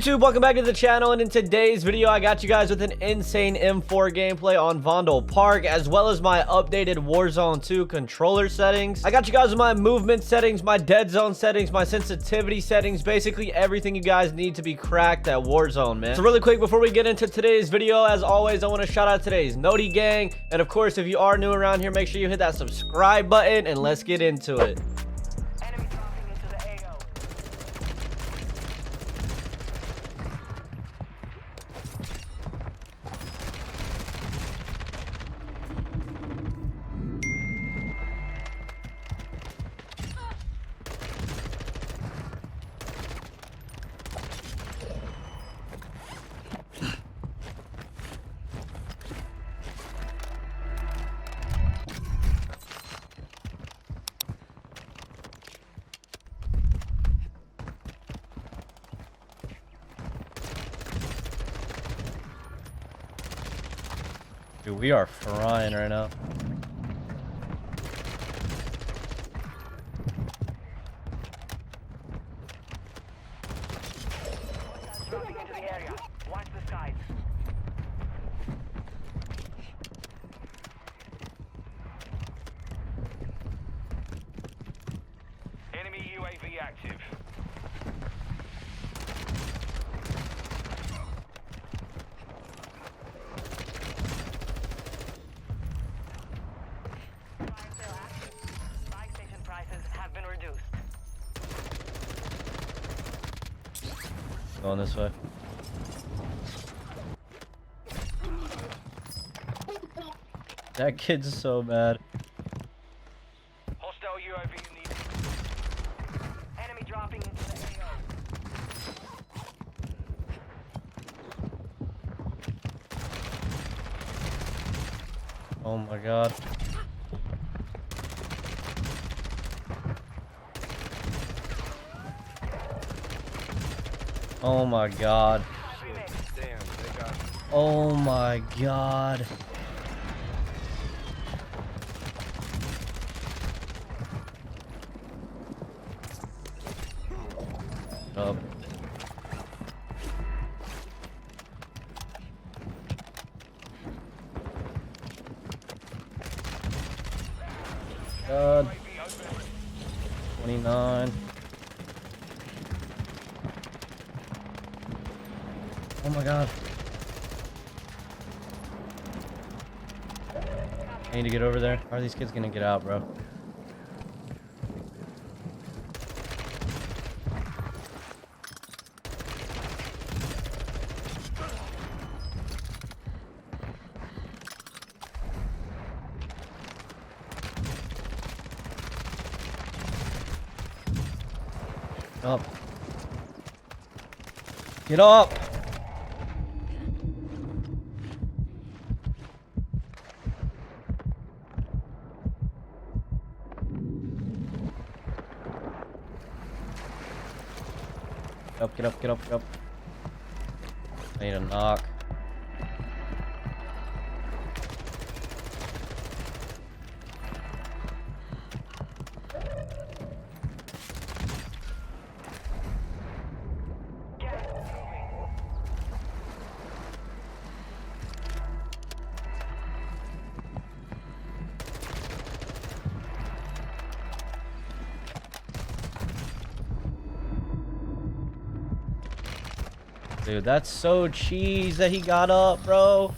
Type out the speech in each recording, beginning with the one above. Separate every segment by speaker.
Speaker 1: YouTube, welcome back to the channel, and in today's video I got you guys with an insane M4 gameplay on Vondel Park, as well as my updated Warzone 2 controller settings. I got you guys with my movement settings, my dead zone settings, my sensitivity settings, basically everything you guys need to be cracked at Warzone, man. So really quick, before we get into today's video, as always, I want to shout out today's Noti gang, and of course, if you are new around here, make sure you hit that subscribe button, and let's get into it. Dude, we are frying right now.
Speaker 2: Dropping into the area. Watch the skies. Enemy UAV active.
Speaker 1: Going this way. That kid's so mad.
Speaker 2: Hostile UAV needed. Enemy dropping into the AO.
Speaker 1: Oh my god. Oh my god.
Speaker 2: Damn, they got
Speaker 1: Oh my god. Up. God. 29. Oh my god. I need to get over there. How are these kids gonna get out, bro? Up. Get up! Get up, get up, get up. I need a knock. Dude, that's so cheese that he got up, bro.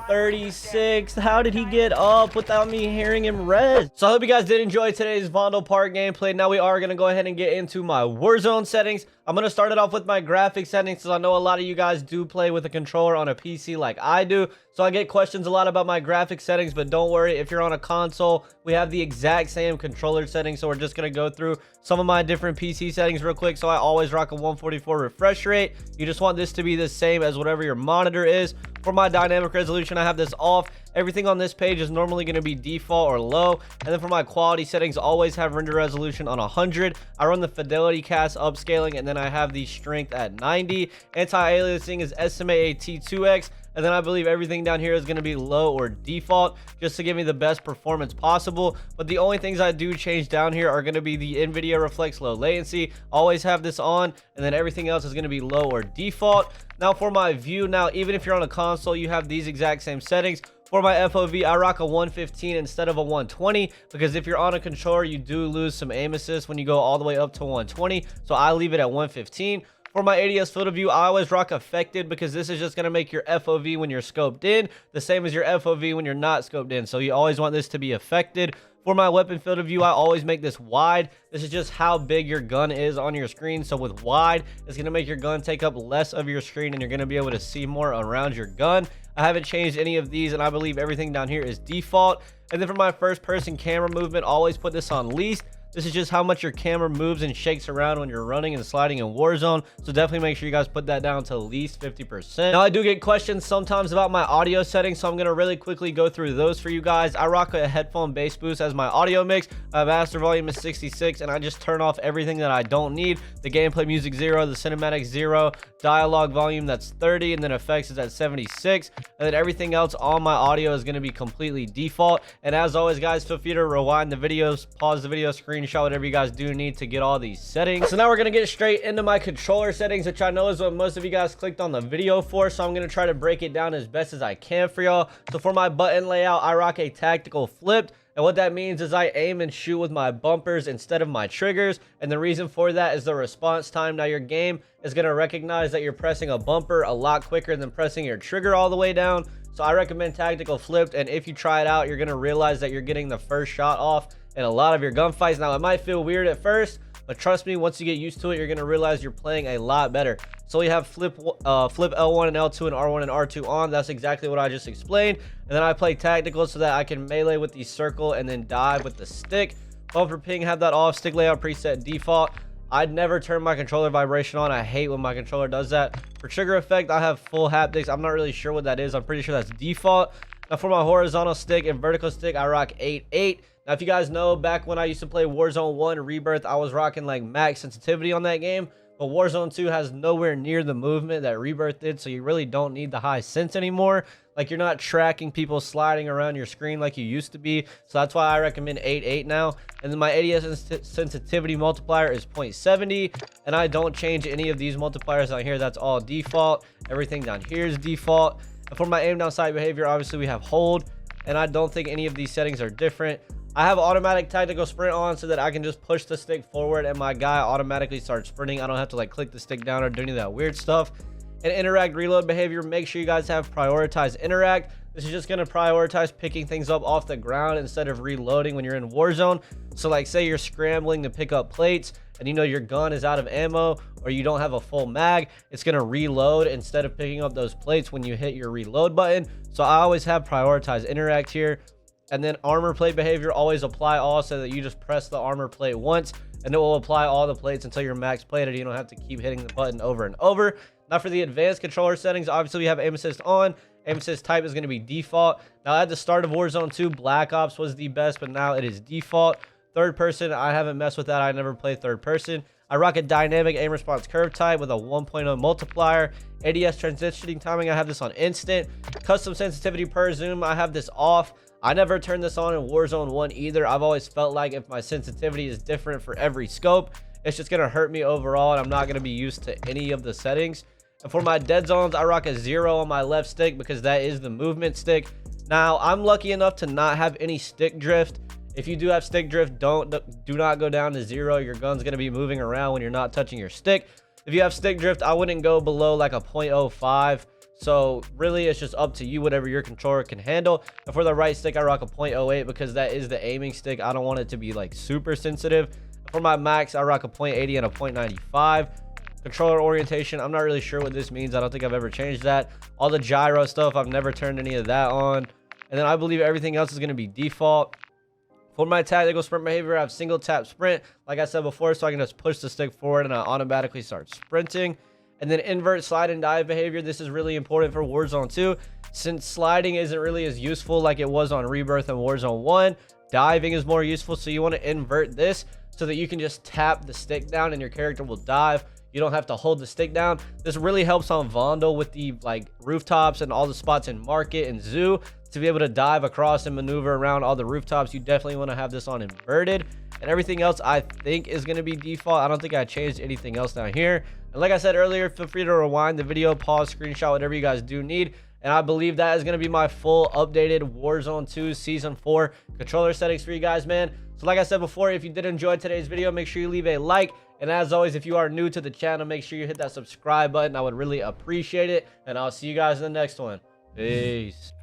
Speaker 1: 36. How did he get up without me hearing him res? So I hope you guys did enjoy today's Vondel Park gameplay. Now we are going to go ahead and get into my Warzone settings. I'm going to start it off with my graphic settings, because I know a lot of you guys do play with a controller on a PC like I do. So I get questions a lot about my graphic settings, but don't worry, if you're on a console, we have the exact same controller settings. So we're just going to go through some of my different PC settings real quick. So I always rock a 144 refresh rate. You just want this to be the same as whatever your monitor is. For my dynamic resolution, I have this off, Everything on this page is normally going to be default or low. And then for my quality settings, always have render resolution on 100. I run the fidelity cast upscaling, and then I have the strength at 90. Anti-aliasing is SMA T2X. And then I believe everything down here is going to be low or default, just to give me the best performance possible. But the only things I do change down here are going to be the NVIDIA Reflex low latency. Always have this on, and then everything else is going to be low or default. Now for my view, now even if you're on a console, you have these exact same settings. For my FOV, I rock a 115 instead of a 120, because if you're on a controller, you do lose some aim assist when you go all the way up to 120. So I leave it at 115. For my ADS field of view, I always rock affected, because this is just going to make your FOV when you're scoped in the same as your FOV when you're not scoped in. So you always want this to be affected. For my weapon field of view, I always make this wide. This is just how big your gun is on your screen. So with wide, it's going to make your gun take up less of your screen, and you're going to be able to see more around your gun. I haven't changed any of these, and I believe everything down here is default. And then for my first person camera movement, always put this on least. This is just how much your camera moves and shakes around when you're running and sliding in Warzone. So definitely make sure you guys put that down to at least 50%. Now, I do get questions sometimes about my audio settings, so I'm going to really quickly go through those for you guys. I rock a headphone bass boost as my audio mix. My master volume is 66, and I just turn off everything that I don't need. The gameplay music 0, the cinematic 0, dialogue volume that's 30, and then effects is at 76. And then everything else on my audio is going to be completely default. And as always, guys, feel free to rewind the videos, pause the video, screenshot whatever you guys do need to get all these settings. So now we're going to get straight into my controller settings, which I know is what most of you guys clicked on the video for. So I'm going to try to break it down as best as I can for y'all. So for my button layout, I rock a tactical flipped. And what that means is I aim and shoot with my bumpers instead of my triggers. And the reason for that is the response time. Now your game is going to recognize that you're pressing a bumper a lot quicker than pressing your trigger all the way down. So I recommend tactical flipped. And if you try it out, you're going to realize that you're getting the first shot off in a lot of your gunfights. Now it might feel weird at first, but trust me, once you get used to it, you're going to realize you're playing a lot better. So we have flip L1 and L2 and R1 and R2 on. That's exactly what I just explained. And then I play tactical so that I can melee with the circle and then dive with the stick. Bumper ping, have that off. Stick layout preset default. I'd never turn my controller vibration on. I hate when my controller does that. For trigger effect, I have full haptics. I'm not really sure what that is. I'm pretty sure that's default. Now for my horizontal stick and vertical stick, I rock 8-8. Now, if you guys know, back when I used to play Warzone 1 Rebirth, I was rocking like max sensitivity on that game. But Warzone 2 has nowhere near the movement that Rebirth did, so you really don't need the high sense anymore. Like, you're not tracking people sliding around your screen like you used to be. So that's why I recommend 8-8 now. And then my ADS sensitivity multiplier is 0.70. And I don't change any of these multipliers down here. That's all default. Everything down here is default. And for my aim down sight behavior, obviously we have hold. And I don't think any of these settings are different. I have automatic tactical sprint on so that I can just push the stick forward and my guy automatically starts sprinting. I don't have to like click the stick down or do any of that weird stuff. And interact reload behavior, make sure you guys have prioritize interact. This is just going to prioritize picking things up off the ground instead of reloading when you're in Warzone. So like say you're scrambling to pick up plates and you know your gun is out of ammo or you don't have a full mag, it's going to reload instead of picking up those plates when you hit your reload button. So I always have prioritize interact here. And then armor plate behavior, always apply all, so that you just press the armor plate once and it will apply all the plates until you're max plated. You don't have to keep hitting the button over and over. Now for the advanced controller settings, obviously we have aim assist on. Aim assist type is going to be default. Now at the start of Warzone 2, Black Ops was the best, but now it is default. Third person, I haven't messed with that. I never played third person. I rock a dynamic aim response curve type with a 1.0 multiplier. ADS transitioning timing, I have this on instant. Custom sensitivity per zoom, I have this off. I never turned this on in Warzone 1 either. I've always felt like if my sensitivity is different for every scope, it's just going to hurt me overall, and I'm not going to be used to any of the settings. And for my dead zones, I rock a 0 on my left stick because that is the movement stick. Now, I'm lucky enough to not have any stick drift. If you do have stick drift, do not go down to 0. Your gun's going to be moving around when you're not touching your stick. If you have stick drift, I wouldn't go below like a 0.05. So really, it's just up to you, whatever your controller can handle. And for the right stick, I rock a 0.08 because that is the aiming stick. I don't want it to be like super sensitive. For my max, I rock a 0.80 and a 0.95. Controller orientation, I'm not really sure what this means. I don't think I've ever changed that. All the gyro stuff, I've never turned any of that on. And then I believe everything else is going to be default. For my tactical sprint behavior, I have single tap sprint, like I said before, so I can just push the stick forward and I automatically start sprinting. And then invert slide and dive behavior. This is really important for Warzone 2, since sliding isn't really as useful like it was on Rebirth and Warzone 1. Diving is more useful, so you want to invert this so that you can just tap the stick down and your character will dive. You don't have to hold the stick down. This really helps on Vondel with the like rooftops and all the spots in Market and Zoo to be able to dive across and maneuver around all the rooftops. You definitely want to have this on inverted, and everything else I think is going to be default. I don't think I changed anything else down here. And like I said earlier, feel free to rewind the video, pause, screenshot, whatever you guys do need. And I believe that is going to be my full updated Warzone 2 Season 4 controller settings for you guys, man. So like I said before, if you did enjoy today's video, make sure you leave a like. And as always, if you are new to the channel, make sure you hit that subscribe button. I would really appreciate it. And I'll see you guys in the next one. Peace.